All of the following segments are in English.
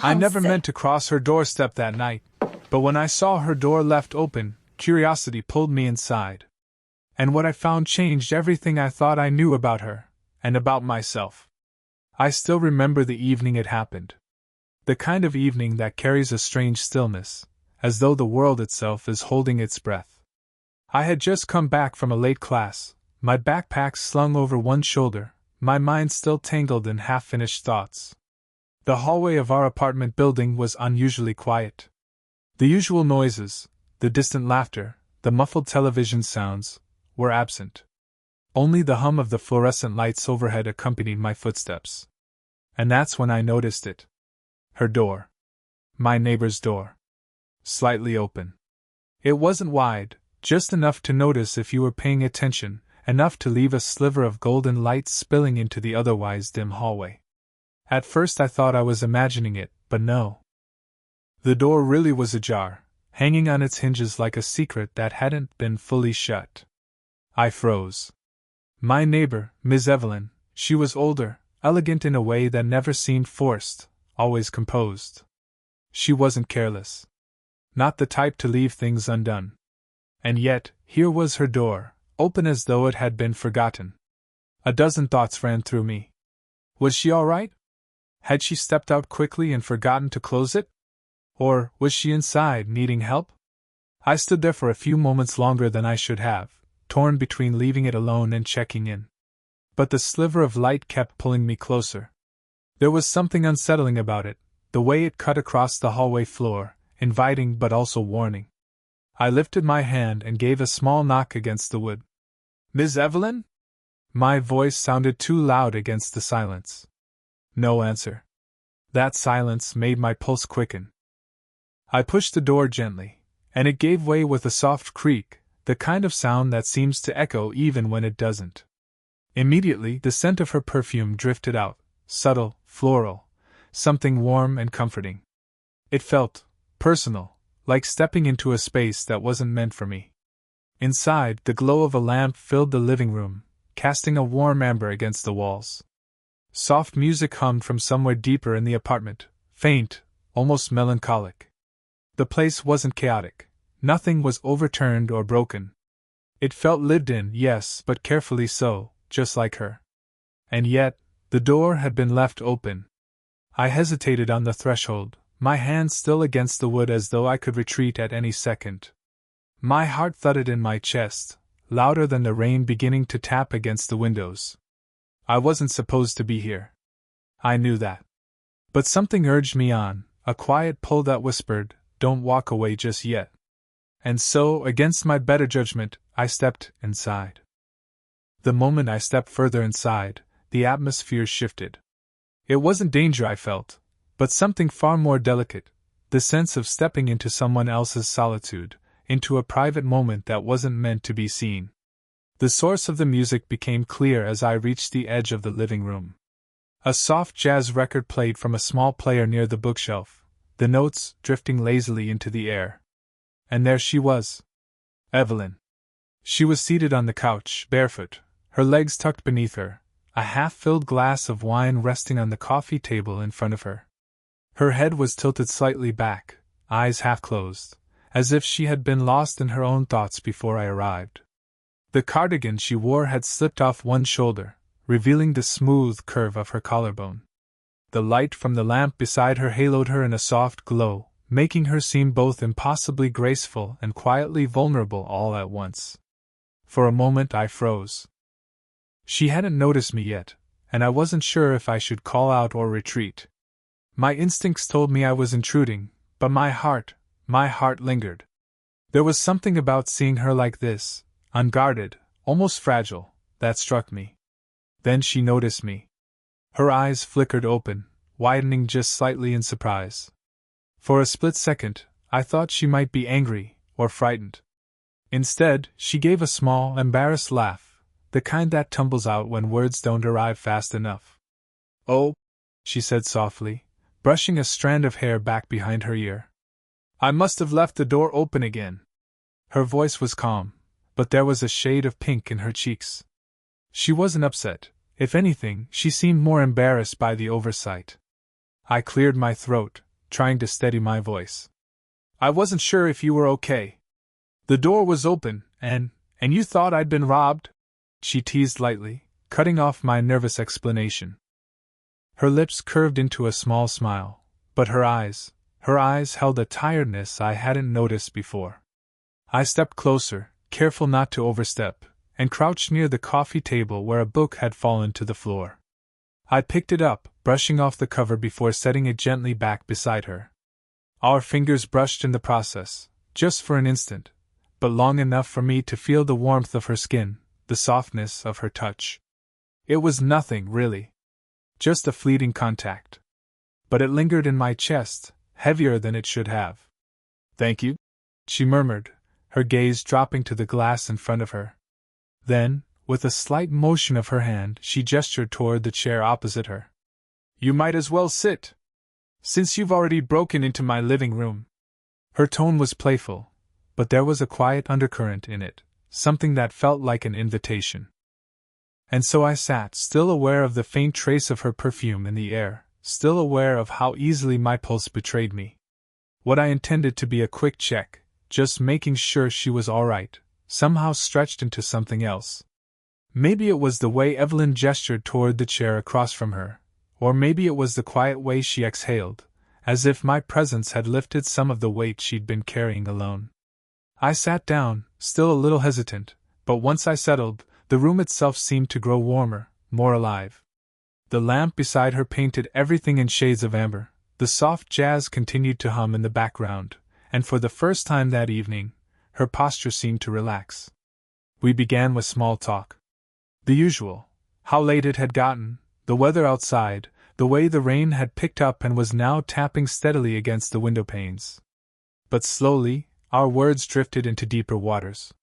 I never meant to cross her doorstep that night, but when I saw her door left open, curiosity pulled me inside. And what I found changed everything I thought I knew about her, and about myself. I still remember the evening it happened. The kind of evening that carries a strange stillness, as though the world itself is holding its breath. I had just come back from a late class, my backpack slung over one shoulder, my mind still tangled in half-finished thoughts. The hallway of our apartment building was unusually quiet. The usual noises, the distant laughter, the muffled television sounds, were absent. Only the hum of the fluorescent lights overhead accompanied my footsteps. And that's when I noticed it. Her door. My neighbor's door. Slightly open. It wasn't wide, just enough to notice if you were paying attention, enough to leave a sliver of golden light spilling into the otherwise dim hallway. At first I thought I was imagining it, but no. The door really was ajar, hanging on its hinges like a secret that hadn't been fully shut. I froze. My neighbor, Miss Evelyn, she was older, elegant in a way that never seemed forced, always composed. She wasn't careless. Not the type to leave things undone. And yet, here was her door, open as though it had been forgotten. A dozen thoughts ran through me. Was she all right? Had she stepped out quickly and forgotten to close it? Or was she inside, needing help? I stood there for a few moments longer than I should have, torn between leaving it alone and checking in. But the sliver of light kept pulling me closer. There was something unsettling about it, the way it cut across the hallway floor, inviting but also warning. I lifted my hand and gave a small knock against the wood. Miss Evelyn? My voice sounded too loud against the silence. No answer. That silence made my pulse quicken. I pushed the door gently, and it gave way with a soft creak, the kind of sound that seems to echo even when it doesn't. Immediately, the scent of her perfume drifted out, subtle, floral, something warm and comforting. It felt personal, like stepping into a space that wasn't meant for me. Inside, the glow of a lamp filled the living room, casting a warm amber against the walls. Soft music hummed from somewhere deeper in the apartment, faint, almost melancholic. The place wasn't chaotic. Nothing was overturned or broken. It felt lived in, yes, but carefully so, just like her. And yet, the door had been left open. I hesitated on the threshold, my hand still against the wood as though I could retreat at any second. My heart thudded in my chest, louder than the rain beginning to tap against the windows. I wasn't supposed to be here. I knew that. But something urged me on, a quiet pull that whispered, "Don't walk away just yet." And so, against my better judgment, I stepped inside. The moment I stepped further inside, the atmosphere shifted. It wasn't danger I felt, but something far more delicate, the sense of stepping into someone else's solitude, into a private moment that wasn't meant to be seen. The source of the music became clear as I reached the edge of the living room. A soft jazz record played from a small player near the bookshelf, the notes drifting lazily into the air. And there she was. Evelyn. She was seated on the couch, barefoot, her legs tucked beneath her, a half-filled glass of wine resting on the coffee table in front of her. Her head was tilted slightly back, eyes half-closed, as if she had been lost in her own thoughts before I arrived. The cardigan she wore had slipped off one shoulder, revealing the smooth curve of her collarbone. The light from the lamp beside her haloed her in a soft glow, making her seem both impossibly graceful and quietly vulnerable all at once. For a moment I froze. She hadn't noticed me yet, and I wasn't sure if I should call out or retreat. My instincts told me I was intruding, but my heart lingered. There was something about seeing her like this, unguarded, almost fragile, that struck me. Then she noticed me. Her eyes flickered open, widening just slightly in surprise. For a split second, I thought she might be angry or frightened. Instead, she gave a small, embarrassed laugh, the kind that tumbles out when words don't arrive fast enough. "Oh," she said softly, brushing a strand of hair back behind her ear. "I must have left the door open again." Her voice was calm, but there was a shade of pink in her cheeks. She wasn't upset. If anything, she seemed more embarrassed by the oversight. I cleared my throat, trying to steady my voice. I wasn't sure if you were okay. The door was open, and you thought I'd been robbed? She teased lightly, cutting off my nervous explanation. Her lips curved into a small smile, but her eyes held a tiredness I hadn't noticed before. I stepped closer, careful not to overstep, and crouched near the coffee table where a book had fallen to the floor. I picked it up, brushing off the cover before setting it gently back beside her. Our fingers brushed in the process, just for an instant, but long enough for me to feel the warmth of her skin, the softness of her touch. It was nothing, really. Just a fleeting contact. But it lingered in my chest, heavier than it should have. "Thank you," she murmured, her gaze dropping to the glass in front of her. Then, with a slight motion of her hand, she gestured toward the chair opposite her. "You might as well sit, since you've already broken into my living room." Her tone was playful, but there was a quiet undercurrent in it, something that felt like an invitation. And so I sat, still aware of the faint trace of her perfume in the air, still aware of how easily my pulse betrayed me. What I intended to be a quick check, just making sure she was all right, somehow stretched into something else. Maybe it was the way Evelyn gestured toward the chair across from her, or maybe it was the quiet way she exhaled, as if my presence had lifted some of the weight she'd been carrying alone. I sat down, still a little hesitant, but once I settled, the room itself seemed to grow warmer, more alive. The lamp beside her painted everything in shades of amber, the soft jazz continued to hum in the background, and for the first time that evening, her posture seemed to relax. We began with small talk. The usual: how late it had gotten, the weather outside, the way the rain had picked up and was now tapping steadily against the window panes. But slowly, our words drifted into deeper waters.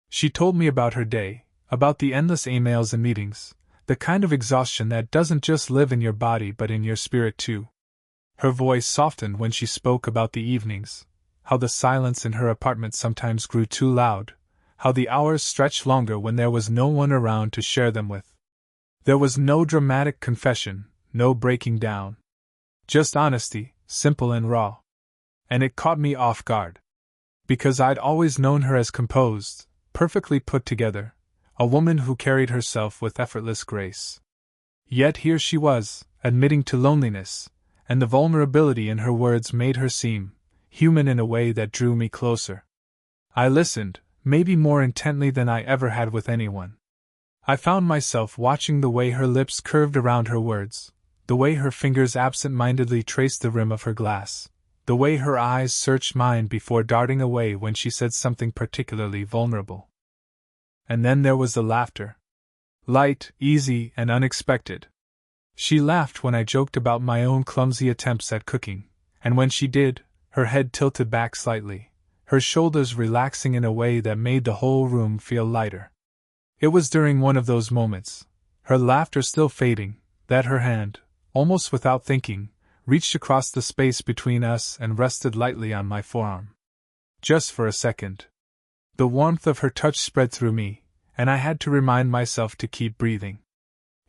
She told me about her day, about the endless emails and meetings, the kind of exhaustion that doesn't just live in your body but in your spirit too. Her voice softened when she spoke about the evenings, how the silence in her apartment sometimes grew too loud, how the hours stretched longer when there was no one around to share them with. There was no dramatic confession, no breaking down. Just honesty, simple and raw. And it caught me off guard. Because I'd always known her as composed, perfectly put together, a woman who carried herself with effortless grace. Yet here she was, admitting to loneliness, and the vulnerability in her words made her seem human in a way that drew me closer. I listened, maybe more intently than I ever had with anyone. I found myself watching the way her lips curved around her words, the way her fingers absent-mindedly traced the rim of her glass, the way her eyes searched mine before darting away when she said something particularly vulnerable. And then there was the laughter. Light, easy, and unexpected. She laughed when I joked about my own clumsy attempts at cooking, and when she did, her head tilted back slightly, her shoulders relaxing in a way that made the whole room feel lighter. It was during one of those moments, her laughter still fading, that her hand, almost without thinking, reached across the space between us and rested lightly on my forearm. Just for a second. The warmth of her touch spread through me, and I had to remind myself to keep breathing.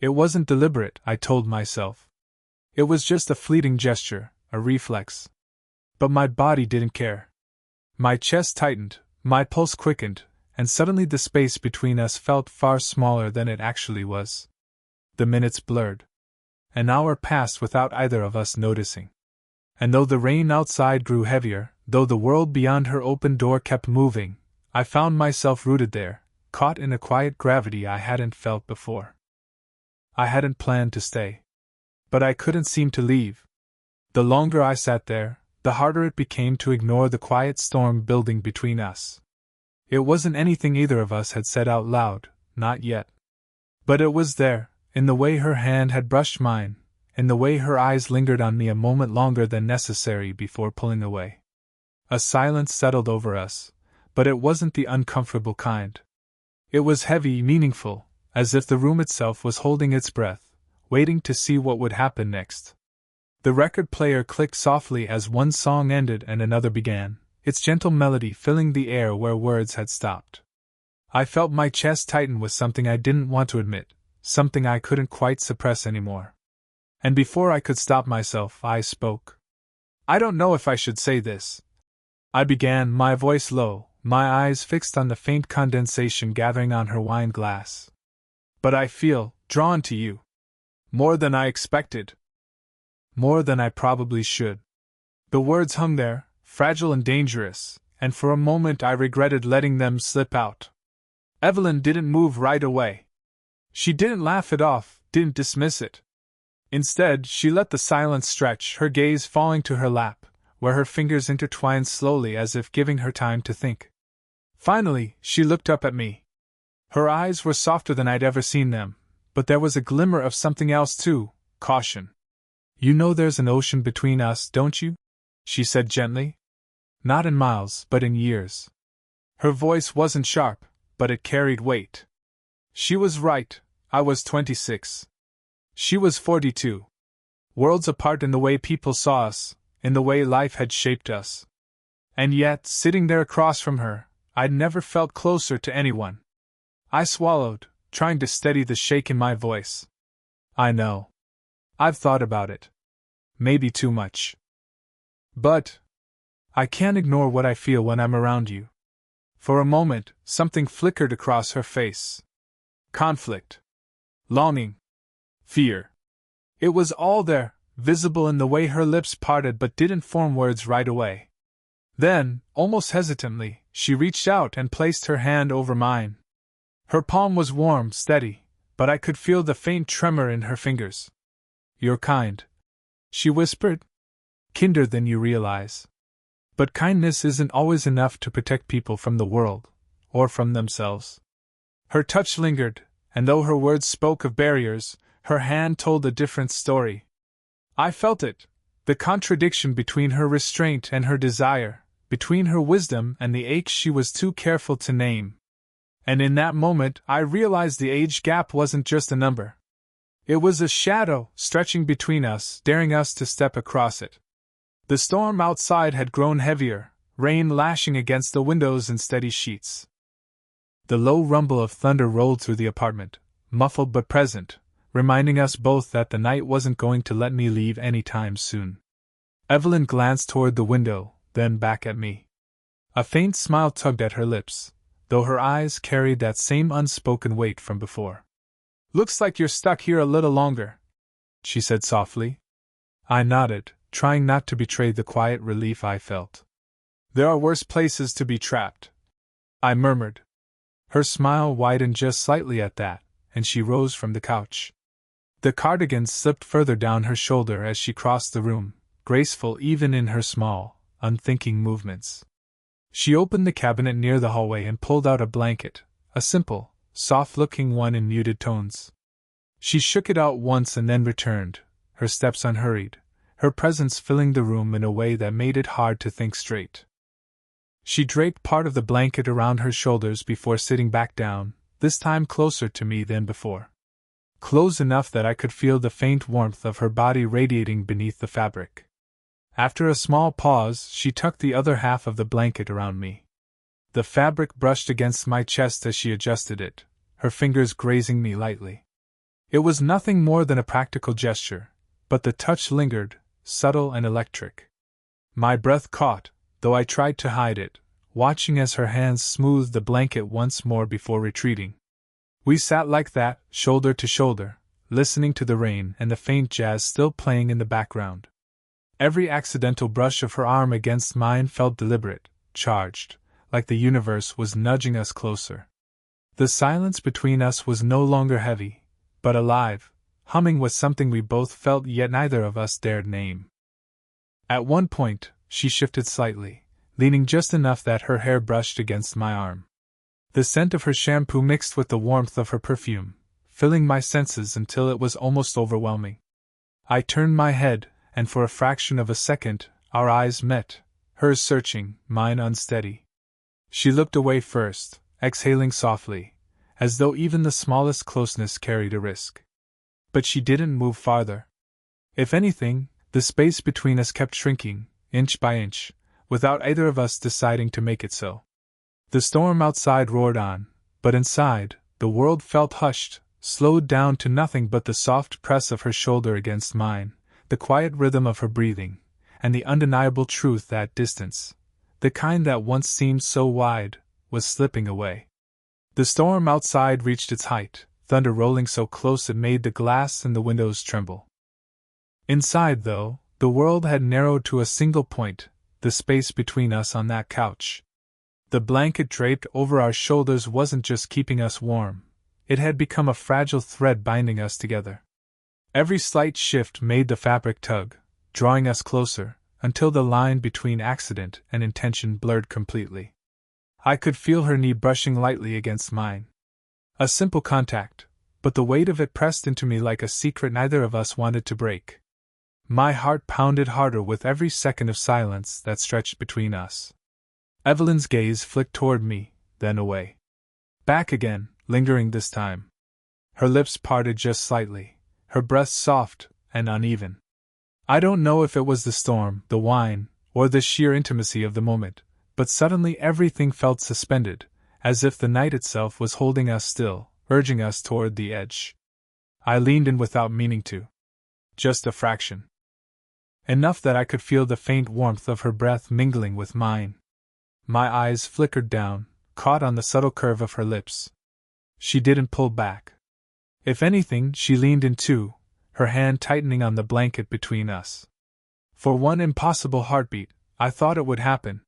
It wasn't deliberate, I told myself. It was just a fleeting gesture, a reflex. But my body didn't care. My chest tightened, my pulse quickened, and suddenly the space between us felt far smaller than it actually was. The minutes blurred. An hour passed without either of us noticing. And though the rain outside grew heavier, though the world beyond her open door kept moving, I found myself rooted there, caught in a quiet gravity I hadn't felt before. I hadn't planned to stay. But I couldn't seem to leave. The longer I sat there, the harder it became to ignore the quiet storm building between us. It wasn't anything either of us had said out loud, not yet. But it was there, in the way her hand had brushed mine, in the way her eyes lingered on me a moment longer than necessary before pulling away. A silence settled over us, but it wasn't the uncomfortable kind. It was heavy, meaningful, as if the room itself was holding its breath, waiting to see what would happen next. The record player clicked softly as one song ended and another began, its gentle melody filling the air where words had stopped. I felt my chest tighten with something I didn't want to admit, something I couldn't quite suppress anymore. And before I could stop myself, I spoke. I don't know if I should say this, I began, my voice low, my eyes fixed on the faint condensation gathering on her wine glass. But I feel drawn to you. More than I expected. More than I probably should. The words hung there, fragile and dangerous, and for a moment I regretted letting them slip out. Evelyn didn't move right away. She didn't laugh it off, didn't dismiss it. Instead, she let the silence stretch, her gaze falling to her lap, where her fingers intertwined slowly as if giving her time to think. Finally, she looked up at me. Her eyes were softer than I'd ever seen them, but there was a glimmer of something else too, caution. You know there's an ocean between us, don't you? She said gently. Not in miles, but in years. Her voice wasn't sharp, but it carried weight. She was right, I was 26. She was 42. Worlds apart in the way people saw us, in the way life had shaped us. And yet, sitting there across from her, I'd never felt closer to anyone. I swallowed, trying to steady the shake in my voice. I know. I've thought about it. Maybe too much. But I can't ignore what I feel when I'm around you. For a moment, something flickered across her face. Conflict. Longing. Fear. It was all there, visible in the way her lips parted but didn't form words right away. Then, almost hesitantly, she reached out and placed her hand over mine. Her palm was warm, steady, but I could feel the faint tremor in her fingers. You're kind, she whispered. Kinder than you realize. But kindness isn't always enough to protect people from the world, or from themselves. Her touch lingered, and though her words spoke of barriers, her hand told a different story. I felt it, the contradiction between her restraint and her desire, between her wisdom and the ache she was too careful to name. And in that moment I realized the age gap wasn't just a number. It was a shadow stretching between us, daring us to step across it. The storm outside had grown heavier, rain lashing against the windows in steady sheets. The low rumble of thunder rolled through the apartment, muffled but present, reminding us both that the night wasn't going to let me leave any time soon. Evelyn glanced toward the window, then back at me. A faint smile tugged at her lips, though her eyes carried that same unspoken weight from before. Looks like you're stuck here a little longer, she said softly. I nodded, trying not to betray the quiet relief I felt. There are worse places to be trapped, I murmured. Her smile widened just slightly at that, and she rose from the couch. The cardigan slipped further down her shoulder as she crossed the room, graceful even in her small, unthinking movements. She opened the cabinet near the hallway and pulled out a blanket, a simple, soft-looking one in muted tones. She shook it out once and then returned, her steps unhurried, her presence filling the room in a way that made it hard to think straight. She draped part of the blanket around her shoulders before sitting back down, this time closer to me than before. Close enough that I could feel the faint warmth of her body radiating beneath the fabric. After a small pause, she tucked the other half of the blanket around me. The fabric brushed against my chest as she adjusted it, her fingers grazing me lightly. It was nothing more than a practical gesture, but the touch lingered, subtle and electric. My breath caught, though I tried to hide it, watching as her hands smoothed the blanket once more before retreating. We sat like that, shoulder to shoulder, listening to the rain and the faint jazz still playing in the background. Every accidental brush of her arm against mine felt deliberate, charged, like the universe was nudging us closer. The silence between us was no longer heavy, but alive, humming with something we both felt yet neither of us dared name. At one point, she shifted slightly, leaning just enough that her hair brushed against my arm. The scent of her shampoo mixed with the warmth of her perfume, filling my senses until it was almost overwhelming. I turned my head, and for a fraction of a second, our eyes met, hers searching, mine unsteady. She looked away first, exhaling softly, as though even the smallest closeness carried a risk. But she didn't move farther. If anything, the space between us kept shrinking, inch by inch, without either of us deciding to make it so. The storm outside roared on, but inside, the world felt hushed, slowed down to nothing but the soft press of her shoulder against mine, the quiet rhythm of her breathing, and the undeniable truth that distance, the kind that once seemed so wide, was slipping away. The storm outside reached its height, thunder rolling so close it made the glass in the windows tremble. Inside, though, the world had narrowed to a single point, the space between us on that couch. The blanket draped over our shoulders wasn't just keeping us warm, it had become a fragile thread binding us together. Every slight shift made the fabric tug, drawing us closer, until the line between accident and intention blurred completely. I could feel her knee brushing lightly against mine. A simple contact, but the weight of it pressed into me like a secret neither of us wanted to break. My heart pounded harder with every second of silence that stretched between us. Evelyn's gaze flicked toward me, then away. Back again, lingering this time. Her lips parted just slightly, her breath soft and uneven. I don't know if it was the storm, the wine, or the sheer intimacy of the moment, but suddenly everything felt suspended, as if the night itself was holding us still, urging us toward the edge. I leaned in without meaning to. Just a fraction. Enough that I could feel the faint warmth of her breath mingling with mine. My eyes flickered down, caught on the subtle curve of her lips. She didn't pull back. If anything, she leaned in too, her hand tightening on the blanket between us. For one impossible heartbeat, I thought it would happen.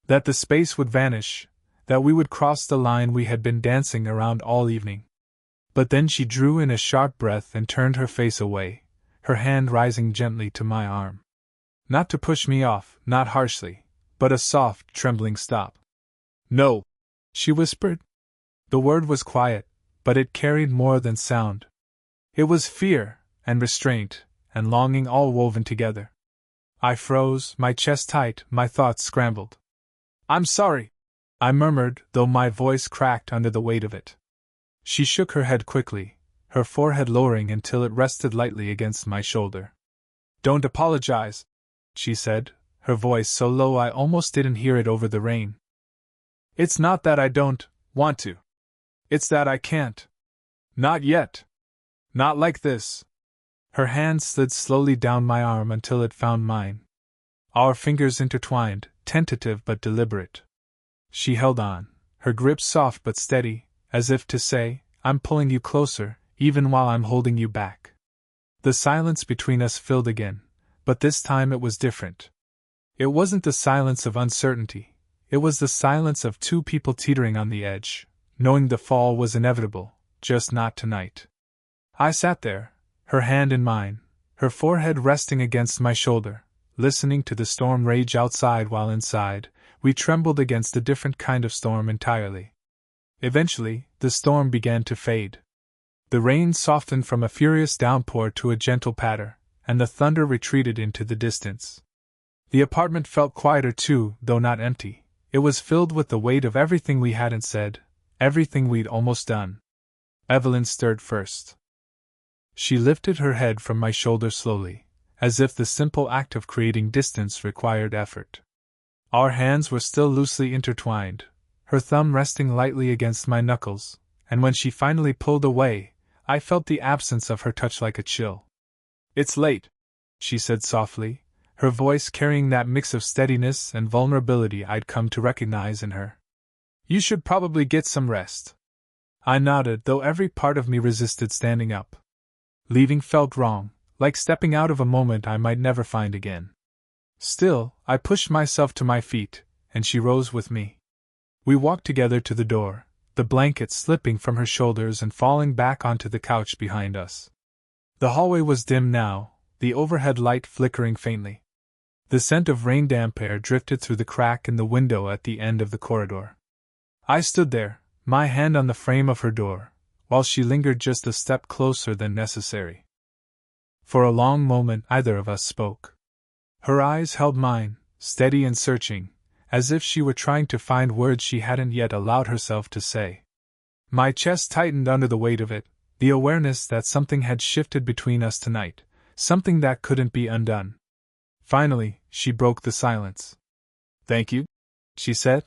That the space would vanish, that we would cross the line we had been dancing around all evening. But then she drew in a sharp breath and turned her face away, her hand rising gently to my arm. Not to push me off, not harshly, but a soft, trembling stop. "No," she whispered. The word was quiet, but it carried more than sound. It was fear, and restraint, and longing all woven together. I froze, my chest tight, my thoughts scrambled. "I'm sorry," I murmured, though my voice cracked under the weight of it. She shook her head quickly, her forehead lowering until it rested lightly against my shoulder. "Don't apologize," she said, her voice so low I almost didn't hear it over the rain. "It's not that I don't want to. It's that I can't. Not yet. Not like this." Her hand slid slowly down my arm until it found mine. Our fingers intertwined, tentative but deliberate. She held on, her grip soft but steady, as if to say, "I'm pulling you closer, even while I'm holding you back." The silence between us filled again, but this time it was different. It wasn't the silence of uncertainty, it was the silence of two people teetering on the edge, knowing the fall was inevitable, just not tonight. I sat there, her hand in mine, her forehead resting against my shoulder, listening to the storm rage outside while inside, we trembled against a different kind of storm entirely. Eventually, the storm began to fade. The rain softened from a furious downpour to a gentle patter, and the thunder retreated into the distance. The apartment felt quieter too, though not empty. It was filled with the weight of everything we hadn't said, everything we'd almost done. Evelyn stirred first. She lifted her head from my shoulder slowly, as if the simple act of creating distance required effort. Our hands were still loosely intertwined, her thumb resting lightly against my knuckles, and when she finally pulled away, I felt the absence of her touch like a chill. "It's late," she said softly, her voice carrying that mix of steadiness and vulnerability I'd come to recognize in her. "You should probably get some rest." I nodded, though every part of me resisted standing up. Leaving felt wrong, like stepping out of a moment I might never find again. Still, I pushed myself to my feet, and she rose with me. We walked together to the door, the blanket slipping from her shoulders and falling back onto the couch behind us. The hallway was dim now, the overhead light flickering faintly. The scent of rain-damp air drifted through the crack in the window at the end of the corridor. I stood there, my hand on the frame of her door, while she lingered just a step closer than necessary. For a long moment neither of us spoke. Her eyes held mine, steady and searching, as if she were trying to find words she hadn't yet allowed herself to say. My chest tightened under the weight of it, the awareness that something had shifted between us tonight, something that couldn't be undone. Finally, she broke the silence. "Thank you," she said.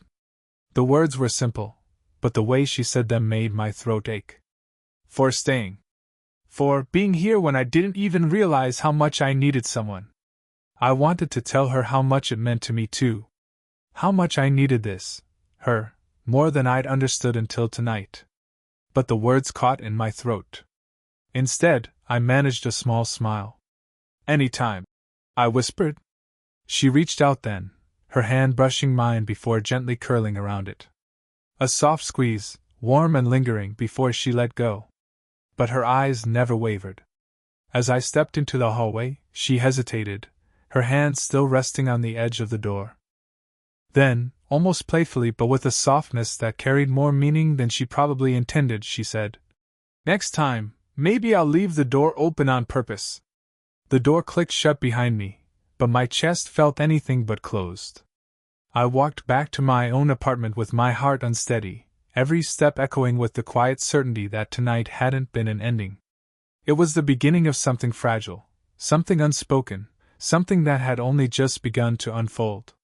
The words were simple, but the way she said them made my throat ache. "For staying. For being here when I didn't even realize how much I needed someone." I wanted to tell her how much it meant to me too. How much I needed this, her, more than I'd understood until tonight. But the words caught in my throat. Instead, I managed a small smile. "Anytime," I whispered. She reached out then, her hand brushing mine before gently curling around it. A soft squeeze, warm and lingering before she let go. But her eyes never wavered. As I stepped into the hallway, she hesitated, her hand still resting on the edge of the door. Then, almost playfully but with a softness that carried more meaning than she probably intended, she said, "Next time, maybe I'll leave the door open on purpose." The door clicked shut behind me, but my chest felt anything but closed. I walked back to my own apartment with my heart unsteady, every step echoing with the quiet certainty that tonight hadn't been an ending. It was the beginning of something fragile, something unspoken, something that had only just begun to unfold.